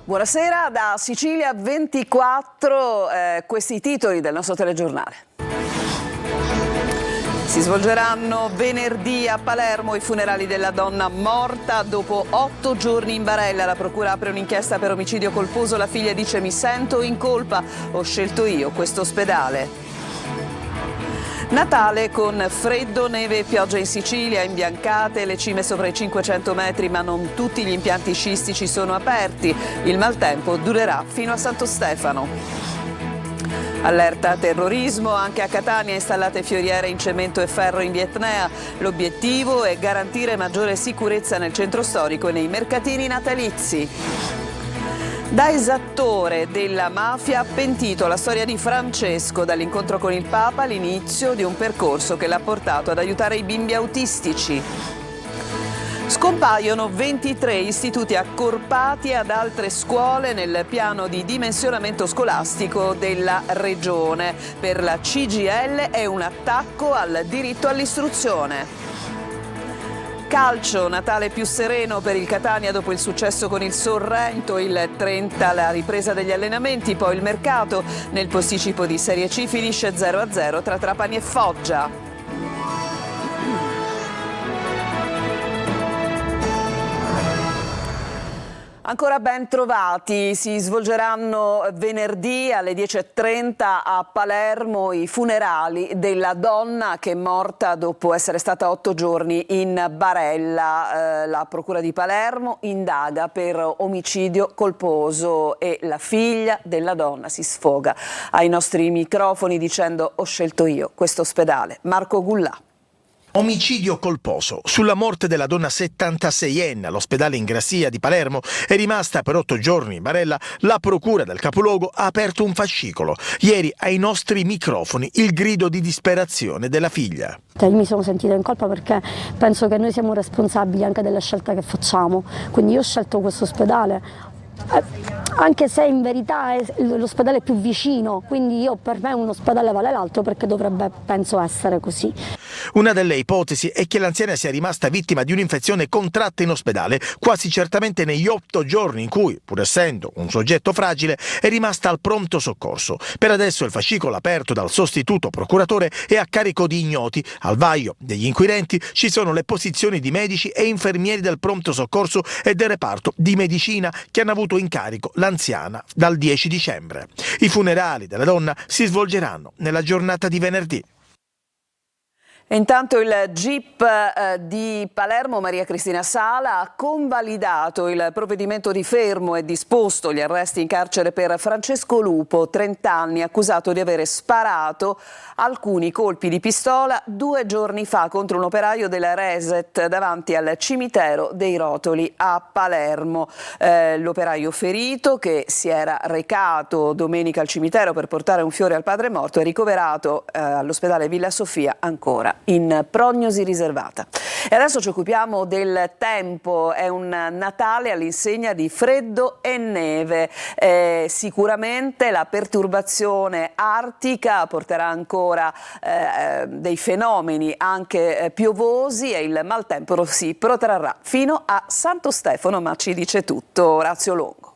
Buonasera da Sicilia 24, questi titoli del nostro telegiornale. Si svolgeranno venerdì a Palermo i funerali della donna morta dopo 8 giorni in barella. La procura apre un'inchiesta per omicidio colposo. La figlia dice: mi sento in colpa, ho scelto io questo ospedale. Natale con freddo, neve e pioggia in Sicilia, imbiancate le cime sopra i 500 metri, ma non tutti gli impianti sciistici sono aperti. Il maltempo durerà fino a Santo Stefano. Allerta terrorismo, anche a Catania installate fioriere in cemento e ferro in Vietnea. L'obiettivo è garantire maggiore sicurezza nel centro storico e nei mercatini natalizi. Da esattore della mafia pentito, la storia di Francesco, dall'incontro con il Papa all'inizio di un percorso che l'ha portato ad aiutare i bimbi autistici. Scompaiono 23 istituti accorpati ad altre scuole nel piano di dimensionamento scolastico della regione. Per la CGIL è un attacco al diritto all'istruzione. Calcio, Natale più sereno per il Catania dopo il successo con il Sorrento, il 30 la ripresa degli allenamenti, poi il mercato. Nel posticipo di Serie C finisce 0-0 tra Trapani e Foggia. Ancora ben trovati, si svolgeranno venerdì alle 10:30 a Palermo i funerali della donna che è morta dopo essere stata 8 giorni in barella. La Procura di Palermo indaga per omicidio colposo e la figlia della donna si sfoga ai nostri microfoni dicendo: ho scelto io questo ospedale. Marco Gullà. Omicidio colposo. Sulla morte della donna 76enne all'ospedale Ingrassia di Palermo è rimasta per 8 giorni in barella. La procura del capoluogo ha aperto un fascicolo. Ieri ai nostri microfoni il grido di disperazione della figlia. Io mi sono sentita in colpa perché penso che noi siamo responsabili anche delle scelte che facciamo. Quindi io ho scelto questo ospedale. Anche se in verità è l'ospedale più vicino, quindi per me un ospedale vale l'altro perché dovrebbe, penso, essere così. Una delle ipotesi è che l'anziana sia rimasta vittima di un'infezione contratta in ospedale, quasi certamente negli 8 giorni in cui, pur essendo un soggetto fragile, è rimasta al pronto soccorso. Per adesso il fascicolo aperto dal sostituto procuratore è a carico di ignoti. Al vaglio degli inquirenti ci sono le posizioni di medici e infermieri del pronto soccorso e del reparto di medicina che hanno avuto in carico l'anziana dal 10 dicembre. I funerali della donna si svolgeranno nella giornata di venerdì. E intanto il GIP di Palermo, Maria Cristina Sala, ha convalidato il provvedimento di fermo e disposto gli arresti in carcere per Francesco Lupo, 30 anni, accusato di avere sparato alcuni colpi di pistola 2 giorni fa contro un operaio della Reset davanti al cimitero dei Rotoli a Palermo. L'operaio ferito, che si era recato domenica al cimitero per portare un fiore al padre morto, è ricoverato all'ospedale Villa Sofia ancora in prognosi riservata. E adesso ci occupiamo del tempo. È un Natale all'insegna di freddo e neve. Sicuramente la perturbazione artica porterà ancora dei fenomeni anche piovosi e il maltempo si protrarrà fino a Santo Stefano, ma ci dice tutto Orazio Longo.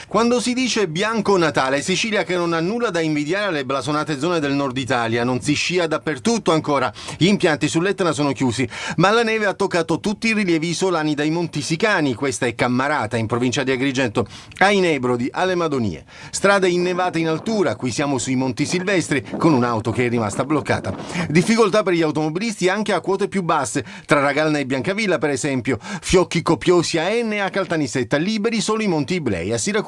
Quando si dice bianco Natale, Sicilia che non ha nulla da invidiare alle blasonate zone del nord Italia, non si scia dappertutto ancora, gli impianti sull'Etna sono chiusi, ma la neve ha toccato tutti i rilievi isolani dai Monti Sicani, questa è Cammarata in provincia di Agrigento, ai Nebrodi, alle Madonie. Strade innevate in altura, qui siamo sui Monti Silvestri, con un'auto che è rimasta bloccata. Difficoltà per gli automobilisti anche a quote più basse, tra Ragalna e Biancavilla per esempio, fiocchi copiosi a Enne e a Caltanissetta, liberi solo i Monti Iblei, a Siracusa.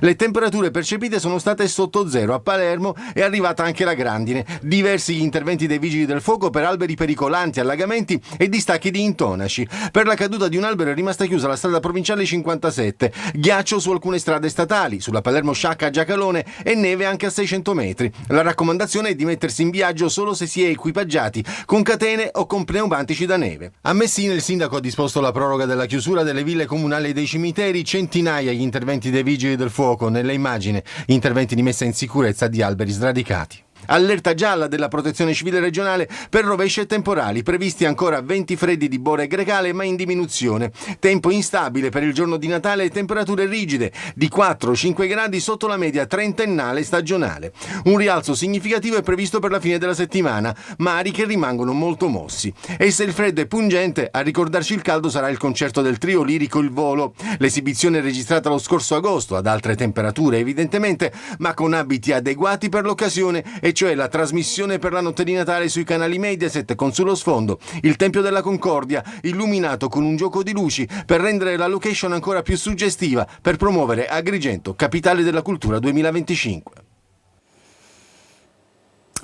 Le temperature percepite sono state sotto zero. A Palermo è arrivata anche la grandine. Diversi gli interventi dei vigili del fuoco per alberi pericolanti, allagamenti e distacchi di intonaci. Per la caduta di un albero è rimasta chiusa la strada provinciale 57. Ghiaccio su alcune strade statali, sulla Palermo-Sciacca a Giacalone e neve anche a 600 metri. La raccomandazione è di mettersi in viaggio solo se si è equipaggiati con catene o con pneumatici da neve. A Messina il sindaco ha disposto la proroga della chiusura delle ville comunali e dei cimiteri, centinaia gli interventi dei vigili del fuoco, nelle immagini interventi di messa in sicurezza di alberi sradicati. Allerta gialla della Protezione Civile regionale per rovesci e temporali, previsti ancora venti freddi di Bora e Grecale ma in diminuzione. Tempo instabile per il giorno di Natale e temperature rigide di 4-5 gradi sotto la media trentennale stagionale. Un rialzo significativo è previsto per la fine della settimana, mari che rimangono molto mossi. E se il freddo è pungente, a ricordarci il caldo sarà il concerto del trio lirico Il Volo. L'esibizione è registrata lo scorso agosto, ad altre temperature evidentemente, ma con abiti adeguati per l'occasione, e cioè la trasmissione per la notte di Natale sui canali Mediaset con sullo sfondo il Tempio della Concordia, illuminato con un gioco di luci per rendere la location ancora più suggestiva, per promuovere Agrigento, capitale della cultura 2025.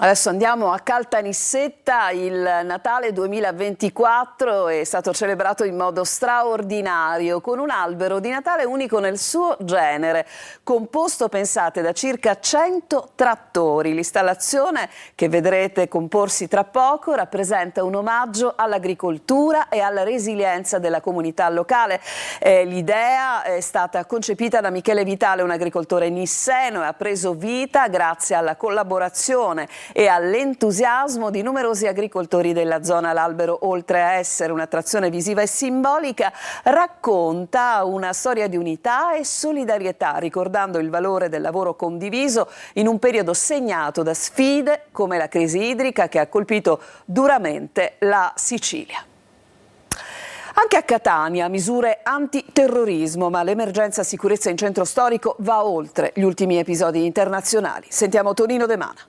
Adesso andiamo a Caltanissetta. Il Natale 2024 è stato celebrato in modo straordinario con un albero di Natale unico nel suo genere, composto, pensate, da circa 100 trattori. L'installazione, che vedrete comporsi tra poco, rappresenta un omaggio all'agricoltura e alla resilienza della comunità locale. L'idea è stata concepita da Michele Vitale, un agricoltore nisseno, e ha preso vita grazie alla collaborazione e all'entusiasmo di numerosi agricoltori della zona. L'albero, oltre a essere un'attrazione visiva e simbolica, racconta una storia di unità e solidarietà, ricordando il valore del lavoro condiviso in un periodo segnato da sfide come la crisi idrica che ha colpito duramente la Sicilia. Anche a Catania misure antiterrorismo, ma l'emergenza sicurezza in centro storico va oltre gli ultimi episodi internazionali. Sentiamo Tonino De Mana.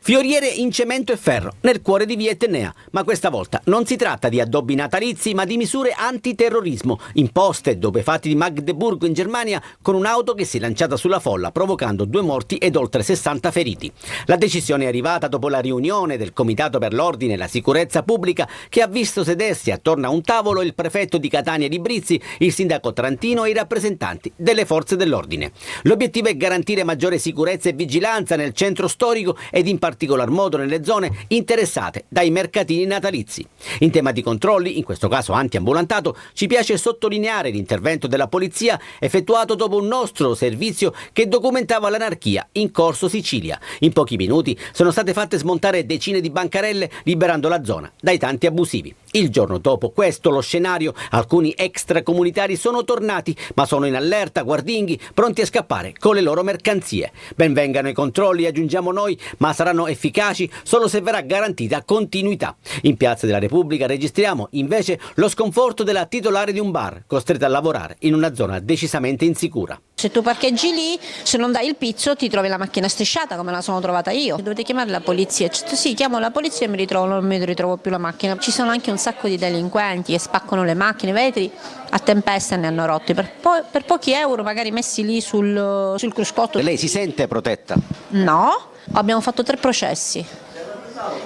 Fioriere in cemento e ferro, nel cuore di via Etnea, ma questa volta non si tratta di addobbi natalizi, ma di misure antiterrorismo, imposte dopo i fatti di Magdeburgo in Germania, con un'auto che si è lanciata sulla folla, provocando 2 morti ed oltre 60 feriti. La decisione è arrivata dopo la riunione del Comitato per l'Ordine e la Sicurezza Pubblica, che ha visto sedersi attorno a un tavolo il prefetto di Catania Librizzi, il sindaco Trantino e i rappresentanti delle forze dell'ordine. L'obiettivo è garantire maggiore sicurezza e vigilanza nel centro storico ed in particolar modo nelle zone interessate dai mercatini natalizi. In tema di controlli, in questo caso antiambulantato, ci piace sottolineare l'intervento della polizia effettuato dopo un nostro servizio che documentava l'anarchia in Corso Sicilia. In pochi minuti sono state fatte smontare decine di bancarelle, liberando la zona dai tanti abusivi. Il giorno dopo questo lo scenario, alcuni extracomunitari sono tornati, ma sono in allerta, guardinghi, pronti a scappare con le loro mercanzie. Ben vengano i controlli, aggiungiamo noi, ma saranno efficaci solo se verrà garantita continuità. In Piazza della Repubblica registriamo invece lo sconforto della titolare di un bar, costretta a lavorare in una zona decisamente insicura. Se tu parcheggi lì, se non dai il pizzo ti trovi la macchina strisciata come la sono trovata io. Dovete chiamare la polizia. Sì, chiamo la polizia e non mi ritrovo più la macchina. Ci sono anche un sacco di delinquenti che spaccano le macchine, vetri a tempesta ne hanno rotti per pochi euro, magari messi lì sul cruscotto. Lei si sente protetta? No, abbiamo fatto 3 processi.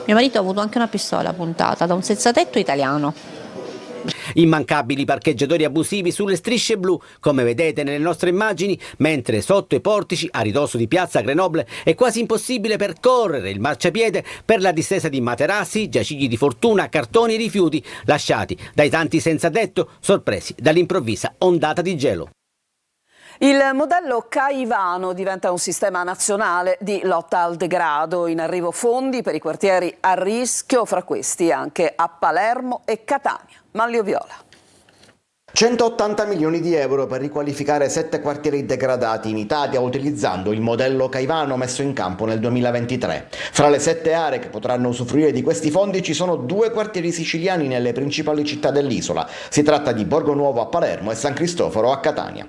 Mio marito ha avuto anche una pistola puntata da un senzatetto italiano. Immancabili parcheggiatori abusivi sulle strisce blu, come vedete nelle nostre immagini, mentre sotto i portici, a ridosso di piazza Grenoble, è quasi impossibile percorrere il marciapiede per la distesa di materassi, giacigli di fortuna, cartoni e rifiuti lasciati dai tanti senza tetto, sorpresi dall'improvvisa ondata di gelo. Il modello Caivano diventa un sistema nazionale di lotta al degrado. In arrivo fondi per i quartieri a rischio, fra questi anche a Palermo e Catania. Manlio Viola. 180 milioni di euro per riqualificare 7 quartieri degradati in Italia utilizzando il modello Caivano messo in campo nel 2023. Fra le 7 aree che potranno usufruire di questi fondi ci sono 2 quartieri siciliani nelle principali città dell'isola. Si tratta di Borgonuovo a Palermo e San Cristoforo a Catania.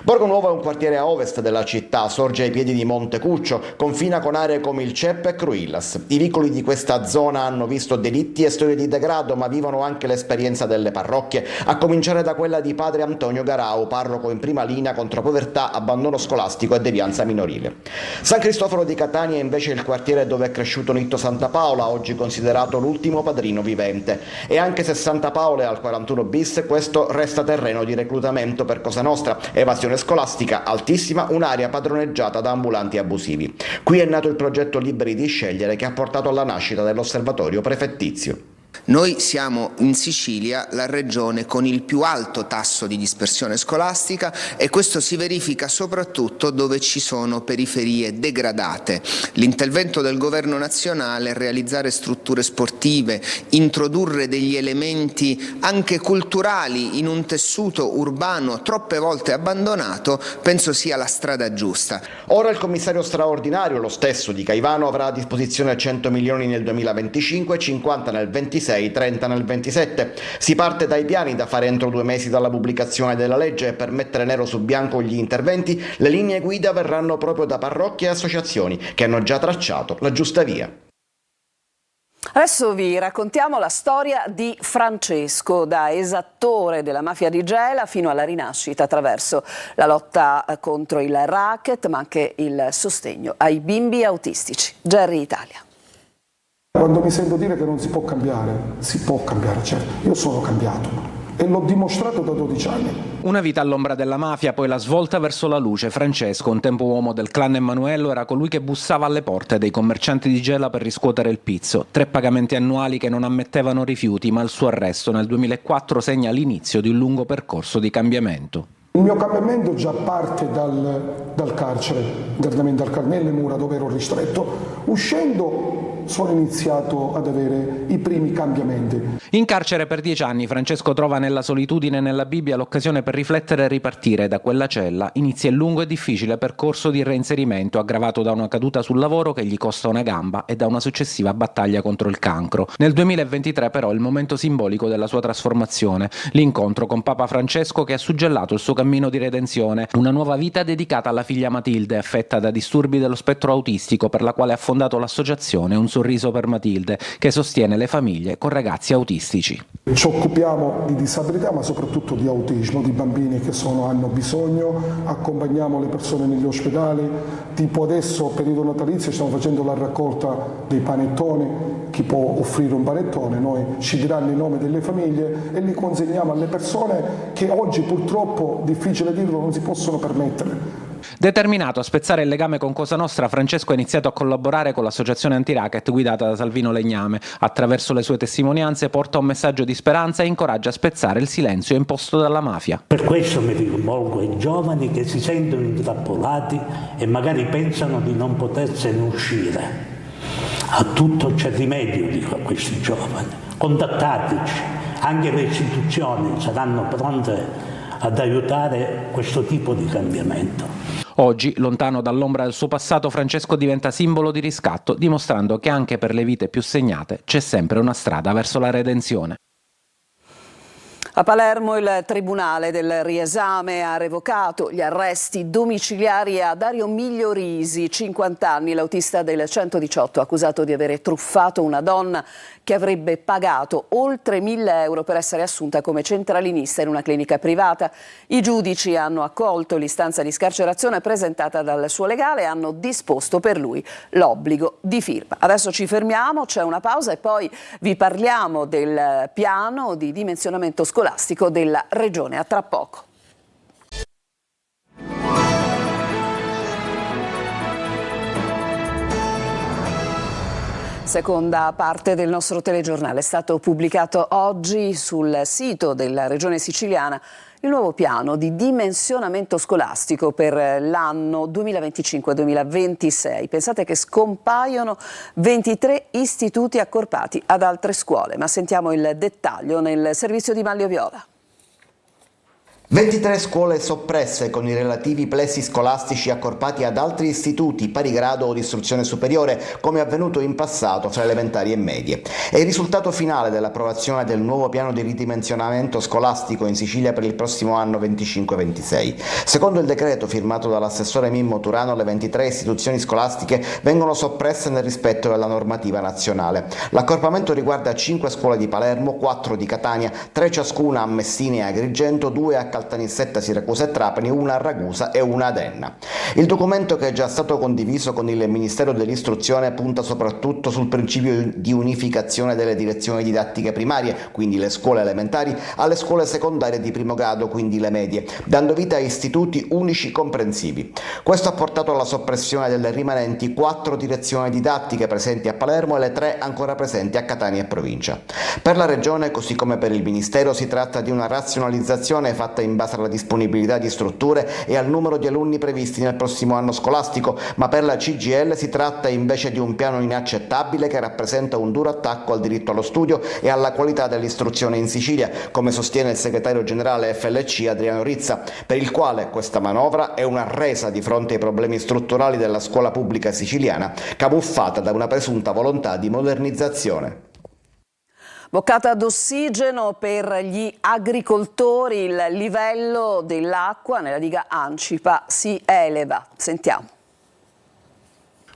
Borgonuovo è un quartiere a ovest della città, sorge ai piedi di Monte Cuccio, confina con aree come il Ceppo e Cruillas. I vicoli di questa zona hanno visto delitti e storie di degrado, ma vivono anche l'esperienza delle parrocchie, a cominciare da quella di padre Antonio Garau, parroco in prima linea contro povertà, abbandono scolastico e devianza minorile. San Cristoforo di Catania è invece il quartiere dove è cresciuto Nitto Santapaola, oggi considerato l'ultimo padrino vivente. E anche se Santapaola è al 41 bis, questo resta terreno di reclutamento per Cosa Nostra, evasione scolastica altissima, un'area padroneggiata da ambulanti abusivi. Qui è nato il progetto Liberi di Scegliere, che ha portato alla nascita dell'osservatorio prefettizio. Noi siamo in Sicilia la regione con il più alto tasso di dispersione scolastica e questo si verifica soprattutto dove ci sono periferie degradate. L'intervento del governo nazionale, realizzare strutture sportive, introdurre degli elementi anche culturali in un tessuto urbano troppe volte abbandonato, penso sia la strada giusta. Ora il commissario straordinario, lo stesso di Caivano, avrà a disposizione 100 milioni nel 2025, 50 nel 26, 30 nel 27. Si parte dai piani da fare entro 2 mesi dalla pubblicazione della legge e per mettere nero su bianco gli interventi, le linee guida verranno proprio da parrocchie e associazioni che hanno già tracciato la giusta via. Adesso vi raccontiamo la storia di Francesco, da esattore della mafia di Gela fino alla rinascita attraverso la lotta contro il racket, ma anche il sostegno ai bimbi autistici. Jerry Italia. Quando mi sento dire che non si può cambiare, certo. Io sono cambiato e l'ho dimostrato da 12 anni. Una vita all'ombra della mafia, poi la svolta verso la luce. Francesco, un tempo uomo del clan Emanuello, era colui che bussava alle porte dei commercianti di Gela per riscuotere il pizzo. 3 pagamenti annuali che non ammettevano rifiuti, ma il suo arresto nel 2004 segna l'inizio di un lungo percorso di cambiamento. Il mio cambiamento già parte dal carcere, nelle mura dove ero ristretto. Uscendo sono iniziato ad avere i primi cambiamenti. In carcere per 10 anni Francesco trova nella solitudine e nella Bibbia l'occasione per riflettere e ripartire. Da quella cella inizia il lungo e difficile percorso di reinserimento, aggravato da una caduta sul lavoro che gli costa una gamba e da una successiva battaglia contro il cancro. Nel 2023 però il momento simbolico della sua trasformazione, l'incontro con Papa Francesco che ha suggellato il suo cammino di redenzione, una nuova vita dedicata alla figlia Matilde, affetta da disturbi dello spettro autistico, per la quale ha fondato l'associazione Un Sorriso per Matilde, che sostiene le famiglie con ragazzi autistici. Ci occupiamo di disabilità, ma soprattutto di autismo, di bambini che hanno bisogno, accompagniamo le persone negli ospedali, tipo adesso periodo natalizio stiamo facendo la raccolta dei panettoni, chi può offrire un panettone, noi ci diranno i nomi delle famiglie e li consegniamo alle persone che oggi purtroppo, difficile dirlo, non si possono permettere. Determinato a spezzare il legame con Cosa Nostra, Francesco ha iniziato a collaborare con l'associazione anti-racket guidata da Salvino Legname. Attraverso le sue testimonianze porta un messaggio di speranza e incoraggia a spezzare il silenzio imposto dalla mafia. Per questo mi rivolgo ai giovani che si sentono intrappolati e magari pensano di non potersene uscire. A tutto c'è rimedio, dico a questi giovani. Contattateci, anche le istituzioni saranno pronte ad aiutare questo tipo di cambiamento. Oggi, lontano dall'ombra del suo passato, Francesco diventa simbolo di riscatto, dimostrando che anche per le vite più segnate c'è sempre una strada verso la redenzione. A Palermo il Tribunale del Riesame ha revocato gli arresti domiciliari a Dario Migliorisi, 50 anni, l'autista del 118, accusato di avere truffato una donna che avrebbe pagato oltre 1.000 euro per essere assunta come centralinista in una clinica privata. I giudici hanno accolto l'istanza di scarcerazione presentata dal suo legale e hanno disposto per lui l'obbligo di firma. Adesso ci fermiamo, c'è una pausa e poi vi parliamo del piano di dimensionamento scolastico della Regione. A tra poco. Seconda parte del nostro telegiornale. È stato pubblicato oggi sul sito della Regione Siciliana il nuovo piano di dimensionamento scolastico per l'anno 2025-2026. Pensate che scompaiono 23 istituti accorpati ad altre scuole, ma sentiamo il dettaglio nel servizio di Manlio Viola. 23 scuole soppresse con i relativi plessi scolastici accorpati ad altri istituti pari grado o di istruzione superiore, come avvenuto in passato fra elementari e medie. È il risultato finale dell'approvazione del nuovo piano di ridimensionamento scolastico in Sicilia per il prossimo anno 25-26. Secondo il decreto firmato dall'assessore Mimmo Turano, le 23 istituzioni scolastiche vengono soppresse nel rispetto della normativa nazionale. L'accorpamento riguarda 5 scuole di Palermo, 4 di Catania, 3 ciascuna a Messina e Agrigento, 2 a Caltanissetta, Siracusa e Trapani, una a Ragusa e una ad Enna. Il documento, che è già stato condiviso con il Ministero dell'Istruzione, punta soprattutto sul principio di unificazione delle direzioni didattiche primarie, quindi le scuole elementari, alle scuole secondarie di primo grado, quindi le medie, dando vita a istituti unici comprensivi. Questo ha portato alla soppressione delle rimanenti 4 direzioni didattiche presenti a Palermo e le 3 ancora presenti a Catania e provincia. Per la Regione, così come per il Ministero, si tratta di una razionalizzazione fatta in base alla disponibilità di strutture e al numero di alunni previsti nel prossimo anno scolastico, ma per la CGIL si tratta invece di un piano inaccettabile che rappresenta un duro attacco al diritto allo studio e alla qualità dell'istruzione in Sicilia, come sostiene il segretario generale FLC Adriano Rizza, per il quale questa manovra è una resa di fronte ai problemi strutturali della scuola pubblica siciliana, camuffata da una presunta volontà di modernizzazione. Boccata d'ossigeno per gli agricoltori, il livello dell'acqua nella diga Ancipa si eleva. Sentiamo.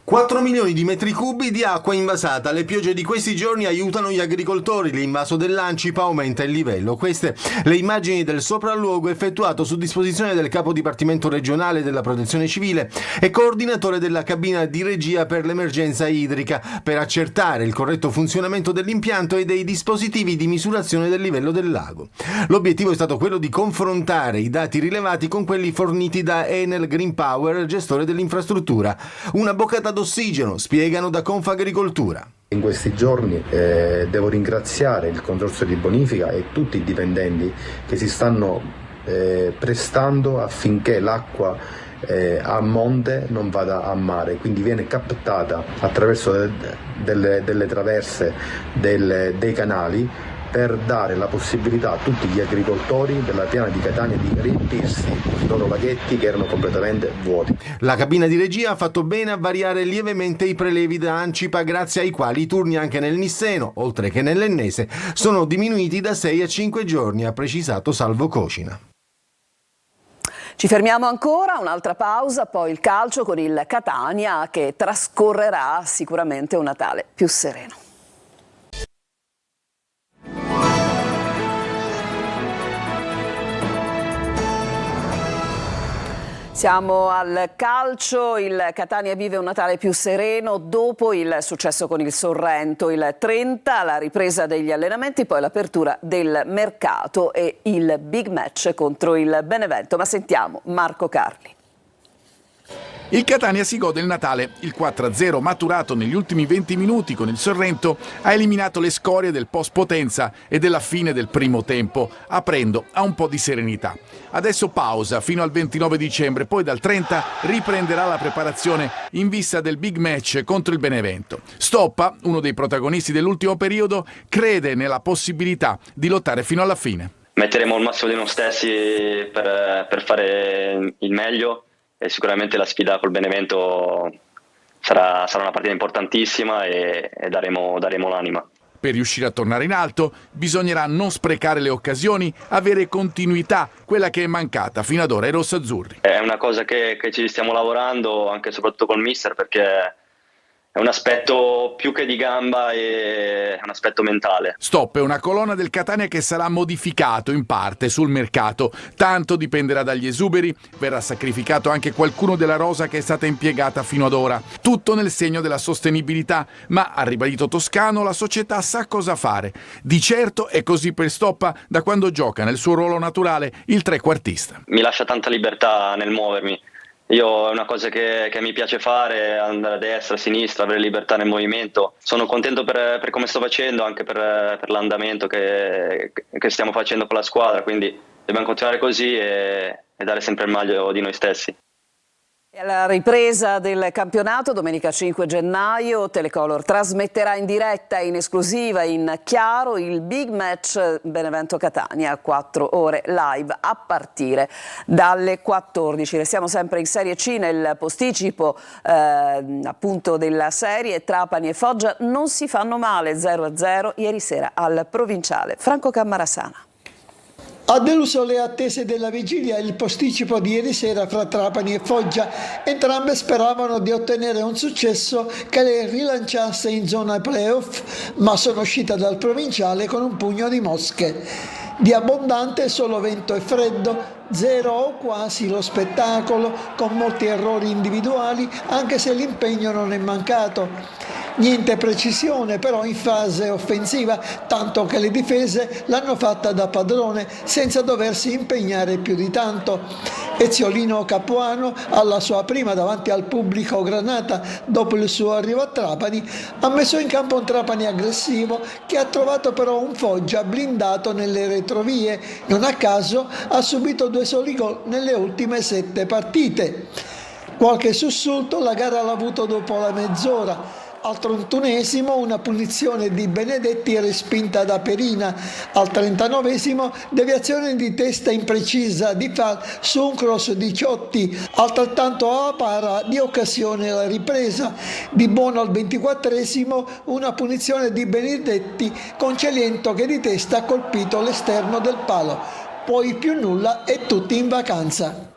4 milioni di metri cubi di acqua invasata. Le piogge di questi giorni aiutano gli agricoltori. L'invaso dell'Ancipa aumenta il livello. Queste le immagini del sopralluogo effettuato su disposizione del capo dipartimento regionale della protezione civile e coordinatore della cabina di regia per l'emergenza idrica, per accertare il corretto funzionamento dell'impianto e dei dispositivi di misurazione del livello del lago. L'obiettivo è stato quello di confrontare i dati rilevati con quelli forniti da Enel Green Power, gestore dell'infrastruttura. Una boccata d'ossigeno, spiegano da Confagricoltura. In questi giorni devo ringraziare il Consorzio di Bonifica e tutti i dipendenti che si stanno prestando affinché l'acqua a monte non vada a mare, quindi viene captata attraverso delle traverse dei canali, per dare la possibilità a tutti gli agricoltori della piana di Catania di riempirsi i loro laghetti che erano completamente vuoti. La cabina di regia ha fatto bene a variare lievemente i prelevi da Ancipa, grazie ai quali i turni anche nel Nisseno, oltre che nell'Ennese, sono diminuiti da 6 a 5 giorni, ha precisato Salvo Cocina. Ci fermiamo ancora, un'altra pausa, poi il calcio con il Catania che trascorrerà sicuramente un Natale più sereno. Siamo al calcio, il Catania vive un Natale più sereno dopo il successo con il Sorrento, il 30, la ripresa degli allenamenti, poi l'apertura del mercato e il big match contro il Benevento. Ma sentiamo Marco Carli. Il Catania si gode il Natale. Il 4-0 maturato negli ultimi 20 minuti con il Sorrento ha eliminato le scorie del post-potenza e della fine del primo tempo, aprendo a un po' di serenità. Adesso pausa fino al 29 dicembre, poi dal 30 riprenderà la preparazione in vista del big match contro il Benevento. Stoppa, uno dei protagonisti dell'ultimo periodo, crede nella possibilità di lottare fino alla fine. Metteremo il massimo di noi stessi per fare il meglio. E sicuramente la sfida col Benevento sarà una partita importantissima e daremo l'anima. Per riuscire a tornare in alto bisognerà non sprecare le occasioni, avere continuità, quella che è mancata fino ad ora ai rossazzurri. È una cosa che ci stiamo lavorando anche e soprattutto col mister, perché è un aspetto più che di gamba, è un aspetto mentale. Stop è una colonna del Catania che sarà modificato in parte sul mercato. Tanto dipenderà dagli esuberi, verrà sacrificato anche qualcuno della rosa che è stata impiegata fino ad ora. Tutto nel segno della sostenibilità, ma ha ribadito Toscano, la società sa cosa fare. Di certo è così per Stoppa da quando gioca nel suo ruolo naturale il trequartista. Mi lascia tanta libertà nel muovermi. Io è una cosa che mi piace fare, andare a destra, a sinistra, avere libertà nel movimento. Sono contento per come sto facendo, anche per l'andamento che stiamo facendo con la squadra, quindi dobbiamo continuare così e dare sempre il meglio di noi stessi. E alla ripresa del campionato, domenica 5 gennaio, Telecolor trasmetterà in diretta, in esclusiva, in chiaro, il big match Benevento-Catania, 4 ore live a partire dalle 14. Restiamo sempre in Serie C, nel posticipo appunto della serie. Trapani e Foggia non si fanno male, 0-0 ieri sera al Provinciale. Franco Cammarasana. Ha deluso le attese della vigilia il posticipo di ieri sera fra Trapani e Foggia. Entrambe speravano di ottenere un successo che le rilanciasse in zona playoff, ma sono uscita dal Provinciale con un pugno di mosche. Di abbondante solo vento e freddo, zero o quasi lo spettacolo, con molti errori individuali, anche se l'impegno non è mancato. Niente precisione però in fase offensiva, tanto che le difese l'hanno fatta da padrone senza doversi impegnare più di tanto. Eziolino Capuano, alla sua prima davanti al pubblico granata dopo il suo arrivo a Trapani, ha messo in campo un Trapani aggressivo che ha trovato però un Foggia blindato nelle retrovie. Non a caso ha subito 2 soli gol nelle ultime 7 partite. Qualche sussulto la gara l'ha avuto dopo la mezz'ora. Al 31esimo una punizione di Benedetti respinta da Perina. Al 39esimo deviazione di testa imprecisa di Fal su un cross di Ciotti, altrettanto alla para di occasione alla ripresa. Di buono al 24esimo una punizione di Benedetti con Celiento che di testa ha colpito l'esterno del palo. Poi più nulla e tutti in vacanza.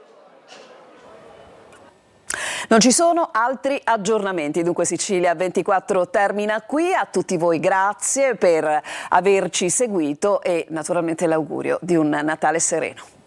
Non ci sono altri aggiornamenti, dunque Sicilia 24 termina qui. A tutti voi grazie per averci seguito e naturalmente l'augurio di un Natale sereno.